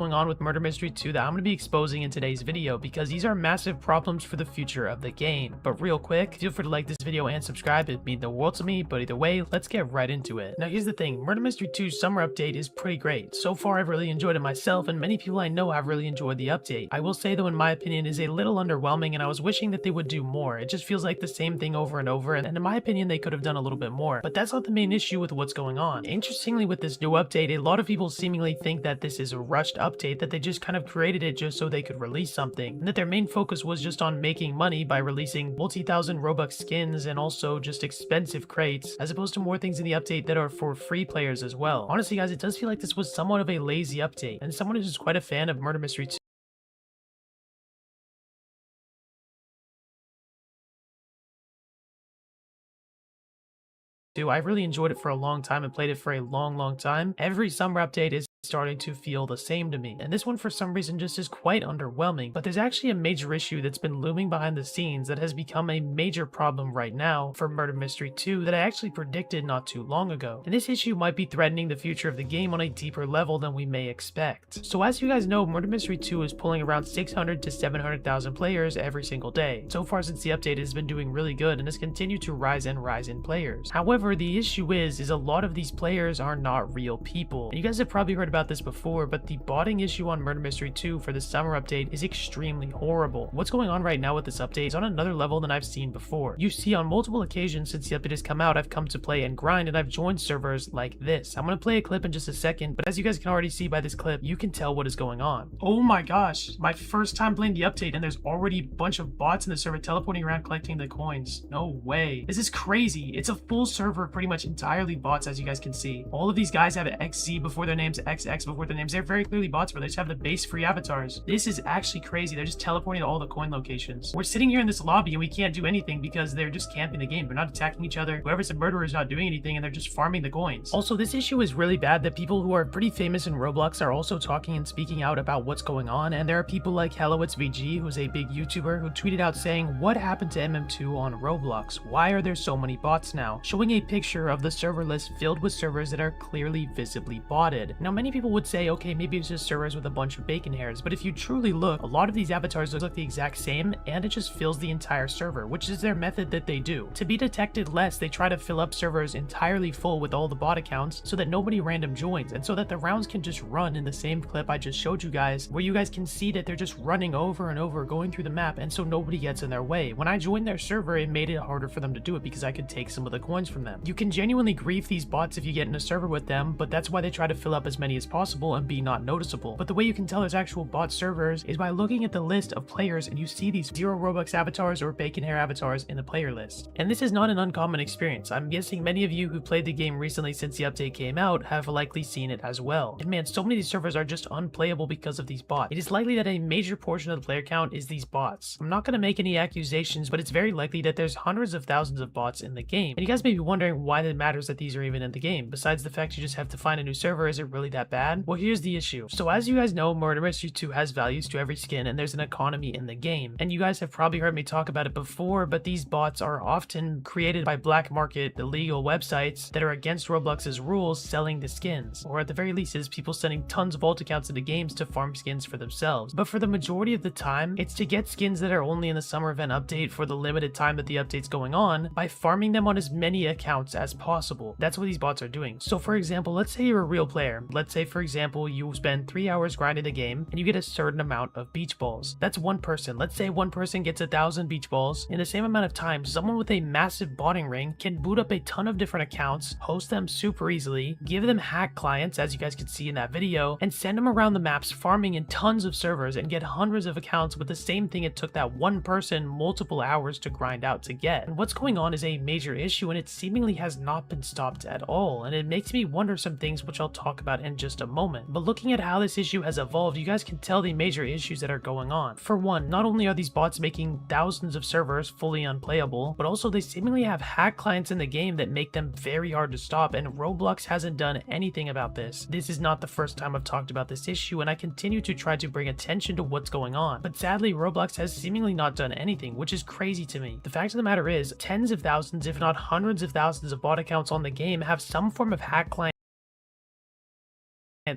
going on with Murder Mystery 2 that I'm going to be exposing in today's video, because these are massive problems for the future of the game. But real quick, feel free to like this video and subscribe, it'd mean the world to me, but either way, let's get right into it. Now here's the thing, Murder Mystery 2's summer update is pretty great. So far I've really enjoyed it myself, and many people I know have really enjoyed the update. I will say though, in my opinion, it is a little underwhelming, and I was wishing that they would do more. It just feels like the same thing over and over, and in my opinion they could have done a little bit more. But that's not the main issue with what's going on. Interestingly, with this new update, a lot of people seemingly think that this is a rushed update, that they just kind of created it just so they could release something, and that their main focus was just on making money by releasing multi-thousand Robux skins and also just expensive crates, as opposed to more things in the update that are for free players as well. Honestly guys, it does feel like this was somewhat of a lazy update, and someone who's just quite a fan of Murder Mystery 2, I've really enjoyed it for a long time and played it for a long time. Every summer update is starting to feel the same to me, and this one for some reason just is quite underwhelming. But there's actually a major issue that's been looming behind the scenes that has become a major problem right now for Murder Mystery 2 that I actually predicted not too long ago, and this issue might be threatening the future of the game on a deeper level than we may expect. So as you guys know, Murder Mystery 2 is pulling around 600 to 700,000 players every single day. So far since the update, it has been doing really good and has continued to rise in players. However, the issue is a lot of these players are not real people, and you guys have probably heard about this before, but the botting issue on Murder Mystery 2 for the summer update is extremely horrible. What's going on right now with this update is on another level than I've seen before. You see, on multiple occasions since the update has come out, I've come to play and grind, and I've joined servers like this. I'm going to play a clip in just a second, but as you guys can already see by this clip, you can tell what is going on. Oh my gosh, my first time playing the update, and there's already a bunch of bots in the server teleporting around collecting the coins. No way. This is crazy. It's a full server, pretty much entirely bots, as you guys can see. All of these guys have XZ before their names, XX before their names. They're very clearly bots, but they just have the base free avatars. This is actually crazy. They're just teleporting to all the coin locations. We're sitting here in this lobby and we can't do anything because they're just camping the game. They're not attacking each other. Whoever's a murderer is not doing anything, and they're just farming the coins. Also, this issue is really bad that people who are pretty famous in Roblox are also talking and speaking out about what's going on, and there are people like HelloIt'sVG, who's a big YouTuber, who tweeted out saying, "What happened to MM2 on Roblox? Why are there so many bots now?" Showing a picture of the server list filled with servers that are clearly visibly botted. Now, many people would say, okay, maybe it's just servers with a bunch of bacon hairs, but if you truly look, a lot of these avatars look the exact same, and it just fills the entire server, which is their method that they do. To be detected less, they try to fill up servers entirely full with all the bot accounts so that nobody random joins, and so that the rounds can just run in the same clip I just showed you guys, where you guys can see that they're just running over and over, going through the map, and so nobody gets in their way. When I joined their server, it made it harder for them to do it because I could take some of the coins from them. You can genuinely grief these bots if you get in a server with them, but that's why they try to fill up as many as possible and be not noticeable. But the way you can tell there's actual bot servers is by looking at the list of players, and you see these 0 Robux avatars or bacon hair avatars in the player list. And this is not an uncommon experience. I'm guessing many of you who played the game recently since the update came out have likely seen it as well. And man, so many of these servers are just unplayable because of these bots. It is likely that a major portion of the player count is these bots. I'm not going to make any accusations, but it's very likely that there's hundreds of thousands of bots in the game. And you guys may be wondering why it matters that these are even in the game. Besides the fact you just have to find a new server, is it really that bad? Well, here's the issue. So as you guys know, Murder Mystery 2 has values to every skin, and there's an economy in the game. And you guys have probably heard me talk about it before, but these bots are often created by black market illegal websites that are against Roblox's rules selling the skins. Or at the very least, it's people sending tons of alt accounts into games to farm skins for themselves. But for the majority of the time, it's to get skins that are only in the summer event update for the limited time that the update's going on by farming them on as many accounts as possible. That's what these bots are doing. So for example, let's say you're a real player. Let's say for example you spend 3 hours grinding the game and you get a certain amount of beach balls. That's one person. Let's say one person gets 1,000 beach balls. In the same amount of time, someone with a massive botting ring can boot up a ton of different accounts, host them super easily, give them hack clients as you guys can see in that video, and send them around the maps farming in tons of servers and get hundreds of accounts with the same thing it took that one person multiple hours to grind out to get. And what's going on is a major issue, and it seemingly has not been stopped at all, and it makes me wonder some things which I'll talk about in just a moment. But looking at how this issue has evolved, you guys can tell the major issues that are going on. For one, not only are these bots making thousands of servers fully unplayable, but also they seemingly have hack clients in the game that make them very hard to stop, and Roblox hasn't done anything about this. This is not the first time I've talked about this issue, and I continue to try to bring attention to what's going on. But sadly, Roblox has seemingly not done anything, which is crazy to me. The fact of the matter is, tens of thousands, if not hundreds of thousands of bot accounts on the game have some form of hack client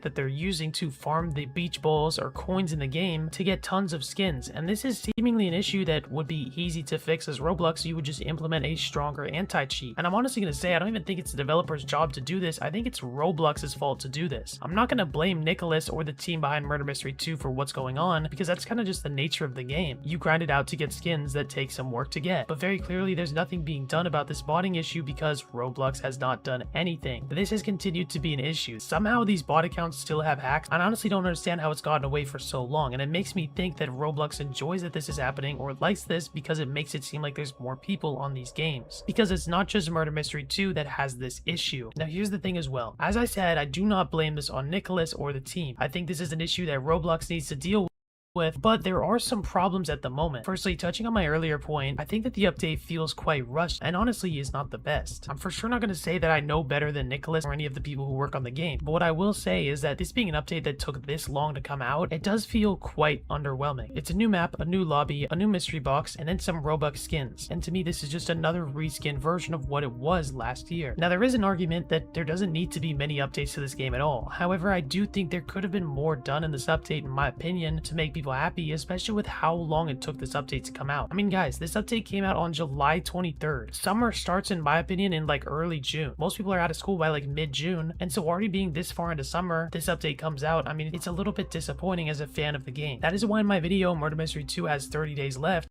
that they're using to farm the beach balls or coins in the game to get tons of skins. And this is seemingly an issue that would be easy to fix as Roblox. You would just implement a stronger anti-cheat. And I'm honestly going to say, I don't even think it's the developer's job to do this. I think it's Roblox's fault to do this. I'm not going to blame Nicholas or the team behind Murder Mystery 2 for what's going on, because that's kind of just the nature of the game. You grind it out to get skins that take some work to get. But very clearly, there's nothing being done about this botting issue because Roblox has not done anything. This has continued to be an issue. Somehow these bot accounts still have hacks. I honestly don't understand how it's gotten away for so long, and it makes me think that Roblox enjoys that this is happening or likes this because it makes it seem like there's more people on these games. Because it's not just Murder Mystery 2 that has this issue. Now here's the thing as well. As I said, I do not blame this on Nicholas or the team. I think this is an issue that Roblox needs to deal with. But there are some problems at the moment. Firstly, touching on my earlier point, I think that the update feels quite rushed and honestly is not the best. I'm for sure not going to say that I know better than Nicholas or any of the people who work on the game, but what I will say is that this being an update that took this long to come out, it does feel quite underwhelming. It's a new map, a new lobby, a new mystery box, and then some Robux skins. And to me, this is just another reskin version of what it was last year. Now, there is an argument that there doesn't need to be many updates to this game at all. However, I do think there could have been more done in this update, in my opinion, to make people happy, especially with how long it took this update to come out. I mean, guys, this update came out on July 23rd. Summer starts, in my opinion, in like early June. Most people are out of school by like mid-June, and so already being this far into summer, this update comes out. I mean, it's a little bit disappointing as a fan of the game. That is why in my video, Murder Mystery 2 has 30 days left,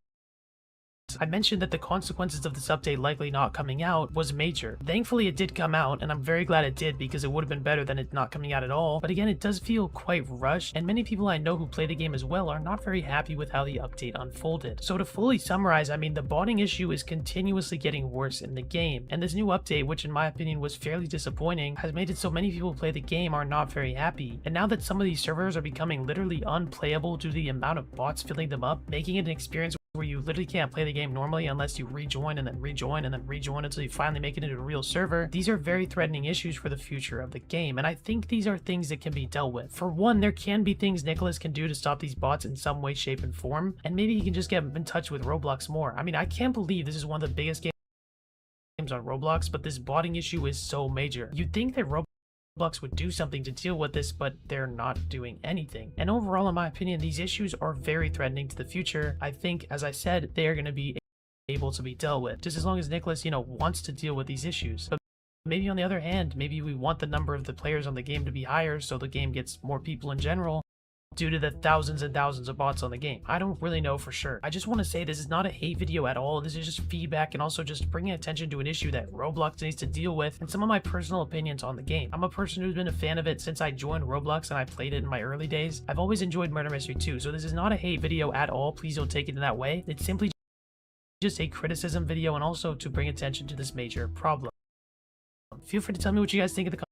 I mentioned that the consequences of this update likely not coming out was major. Thankfully, it did come out, and I'm very glad it did because it would have been better than it not coming out at all. But again, it does feel quite rushed, and many people I know who play the game as well are not very happy with how the update unfolded. So to fully summarize, I mean, the botting issue is continuously getting worse in the game, and this new update, which in my opinion was fairly disappointing, has made it so many people who play the game are not very happy. And now that some of these servers are becoming literally unplayable due to the amount of bots filling them up, making it an experience where you literally can't play the game normally unless you rejoin and then rejoin and then rejoin until you finally make it into a real server. These are very threatening issues for the future of the game, and I think these are things that can be dealt with. For one, there can be things Nicholas can do to stop these bots in some way, shape, and form, and maybe he can just get in touch with Roblox more. I mean, I can't believe this is one of the biggest games on Roblox, but this botting issue is so major. You'd think that Roblox would do something to deal with this, but they're not doing anything. And overall, in my opinion, these issues are very threatening to the future. I think, as I said, they are going to be able to be dealt with, just as long as Nicholas, wants to deal with these issues. But maybe on the other hand, maybe we want the number of the players on the game to be higher so the game gets more people in general, due to the thousands and thousands of bots on the game. I don't really know for sure. I just want to say this is not a hate video at all. This is just feedback and also just bringing attention to an issue that Roblox needs to deal with and some of my personal opinions on the game. I'm a person who's been a fan of it since I joined Roblox and I played it in my early days. I've always enjoyed Murder Mystery 2, so this is not a hate video at all. Please don't take it in that way. It's simply just a criticism video and also to bring attention to this major problem. Feel free to tell me what you guys think in the comments.